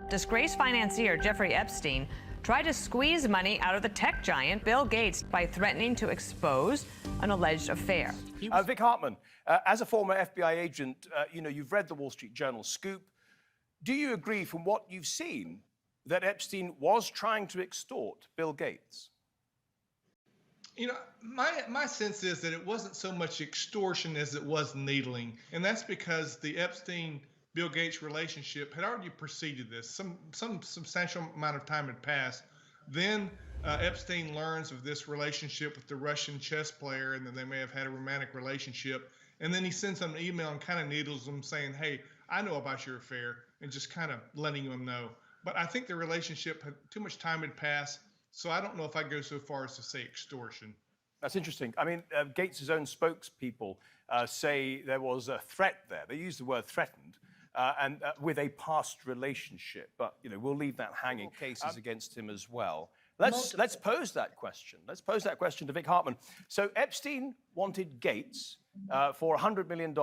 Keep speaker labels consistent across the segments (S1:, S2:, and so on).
S1: Disgraced financier Jeffrey Epstein tried to squeeze money out of the tech giant Bill Gates by threatening to expose an alleged affair.
S2: Vic Hartman, as a former FBI agent, you've read the Wall Street Journal scoop. Do you agree, from what you've seen, that Epstein was trying to extort Bill Gates?
S3: My sense is that it wasn't so much extortion as it was needling, and that's because the Epstein-Bill Gates relationship had already preceded this. Some substantial amount of time had passed. Then Epstein learns of this relationship with the Russian chess player, and then they may have had a romantic relationship. And then he sends them an email and kind of needles them, saying, "Hey, I know about your affair," and just kind of letting them know. But I think the relationship had too much time had passed. So I don't know if I go so far as to say extortion.
S2: That's interesting. I mean, Gates' own spokespeople say there was a threat there. They use the word threatened, and with a past relationship. But we'll leave that hanging. Cases against him as well. Let's pose that question. Let's pose that question to Vic Hartman. So Epstein wanted Gates for a $100 million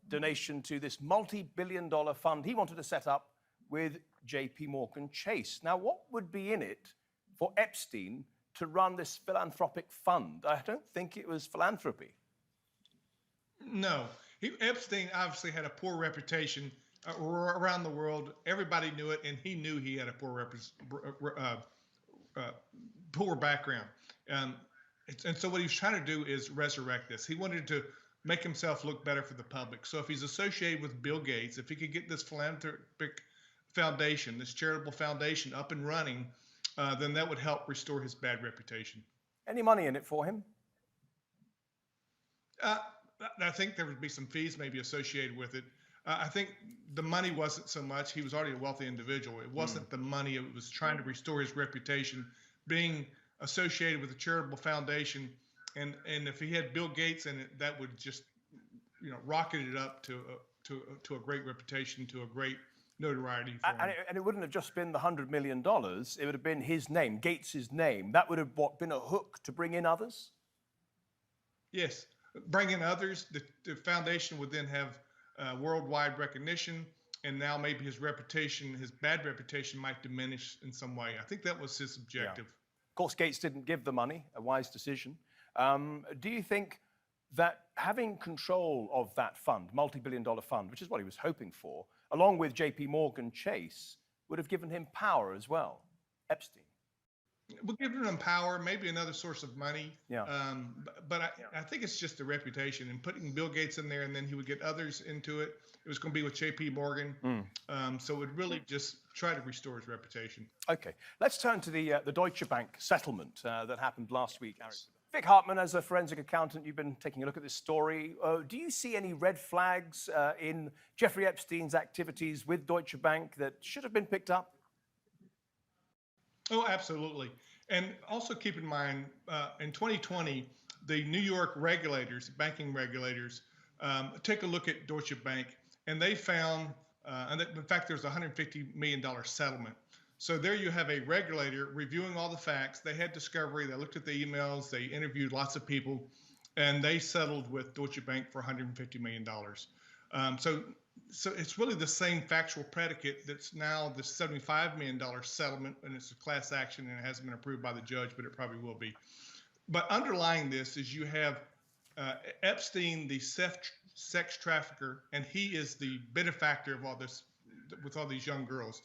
S2: donation to this multi-billion-dollar fund he wanted to set up with J.P. Morgan Chase. Now, what would be in it for Epstein to run this philanthropic fund? I don't think it was philanthropy.
S3: No. Epstein obviously had a poor reputation around the world. Everybody knew it, and he knew he had a poor background. And so what he was trying to do is resurrect this. He wanted to make himself look better for the public. So if he's associated with Bill Gates, if he could get this philanthropic foundation, this charitable foundation up and running, then that would help restore his bad reputation.
S2: Any money in it for him?
S3: I think there would be some fees maybe associated with it. I think the money wasn't so much. He was already a wealthy individual. It wasn't the money. It was trying to restore his reputation, being associated with a charitable foundation. And if he had Bill Gates in it, that would just rocket it up to a great reputation, to a great notoriety for him.
S2: And it wouldn't have just been the $100 million. It would have been his name, Gates's name. That would have been a hook to bring in others?
S3: Yes. Bring in others. The foundation would then have worldwide recognition, and now maybe his reputation, his bad reputation, might diminish in some way. I think that was his objective.
S2: Yeah. Of course, Gates didn't give the money, a wise decision. Do you think that having control of that fund, multi-billion-dollar fund, which is what he was hoping for, along with J.P. Morgan Chase, would have given him power as well, Epstein?
S3: We're giving him power, maybe another source of money.
S2: Yeah.
S3: But I think it's just the reputation, and putting Bill Gates in there, and then he would get others into it. It was going to be with J.P. Morgan. So it would really just try to restore his reputation.
S2: Okay. Let's turn to the Deutsche Bank settlement that happened last week. Vic Hartman, as a forensic accountant, you've been taking a look at this story. Do you see any red flags in Jeffrey Epstein's activities with Deutsche Bank that should have been picked up?
S3: Oh, absolutely. And also keep in mind, in 2020, the New York regulators, banking regulators, take a look at Deutsche Bank, and they found, in fact, there's a $150 million settlement. So there you have a regulator reviewing all the facts. They had discovery. They looked at the emails. They interviewed lots of people, and they settled with Deutsche Bank for $150 million. So it's really the same factual predicate that's now the $75 million settlement, and it's a class action, and it hasn't been approved by the judge, but it probably will be. But underlying this is you have Epstein, the sex trafficker, and he is the benefactor of all this with all these young girls.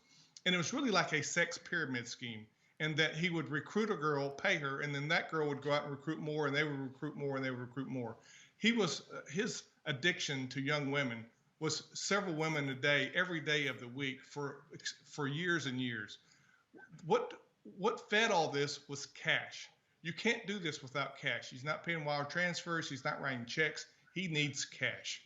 S3: And it was really like a sex pyramid scheme, and that he would recruit a girl, pay her, and then that girl would go out and recruit more, and they would recruit more, and they would recruit more. His addiction to young women was several women a day, every day of the week for years and years. What fed all this was cash. You can't do this without cash. He's not paying wire transfers. He's not writing checks. He needs cash.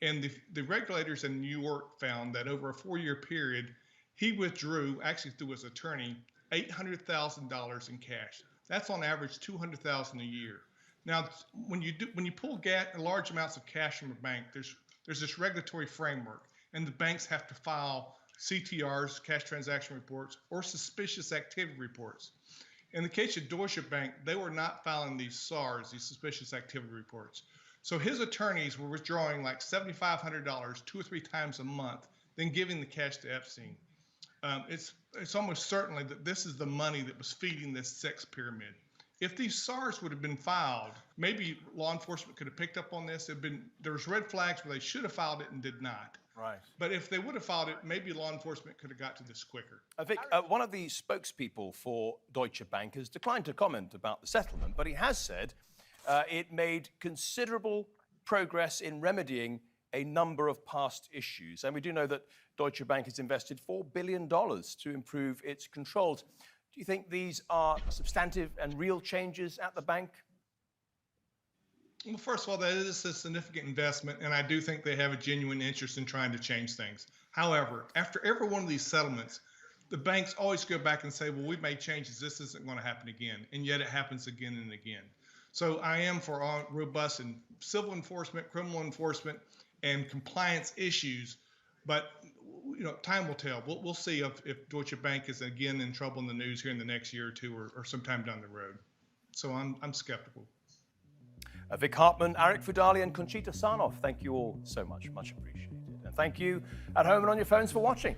S3: And the regulators in New York found that over a 4-year period, he withdrew, actually through his attorney, $800,000 in cash. That's on average $200,000 a year. Now, when you pull large amounts of cash from a bank, there's this regulatory framework, and the banks have to file CTRs, cash transaction reports, or suspicious activity reports. In the case of Deutsche Bank, they were not filing these SARs, these suspicious activity reports. So his attorneys were withdrawing like $7,500 2 or 3 times a month, then giving the cash to Epstein. it's almost certainly that this is the money that was feeding this sex pyramid. If these SARs would have been filed, maybe law enforcement could have picked up on this. There was red flags where they should have filed it and did not.
S2: Right.
S3: But if they would have filed it, maybe law enforcement could have got to this quicker.
S2: Vic, one of the spokespeople for Deutsche Bank has declined to comment about the settlement, but he has said it made considerable progress in remedying a number of past issues. And we do know that Deutsche Bank has invested $4 billion to improve its controls. Do you think these are substantive and real changes at the bank?
S3: Well, first of all, that is a significant investment, and I do think they have a genuine interest in trying to change things. However, after every one of these settlements, the banks always go back and say, well, we've made changes. This isn't going to happen again. And yet it happens again and again. So I am for all robust and civil enforcement, criminal enforcement, and compliance issues. But time will tell. We'll see if Deutsche Bank is again in trouble in the news here in the next year or two or sometime down the road. So I'm skeptical.
S2: Vic Hartman, Arik Fudali, and Conchita Sarnoff, thank you all so much. Much appreciated. And thank you at home and on your phones for watching.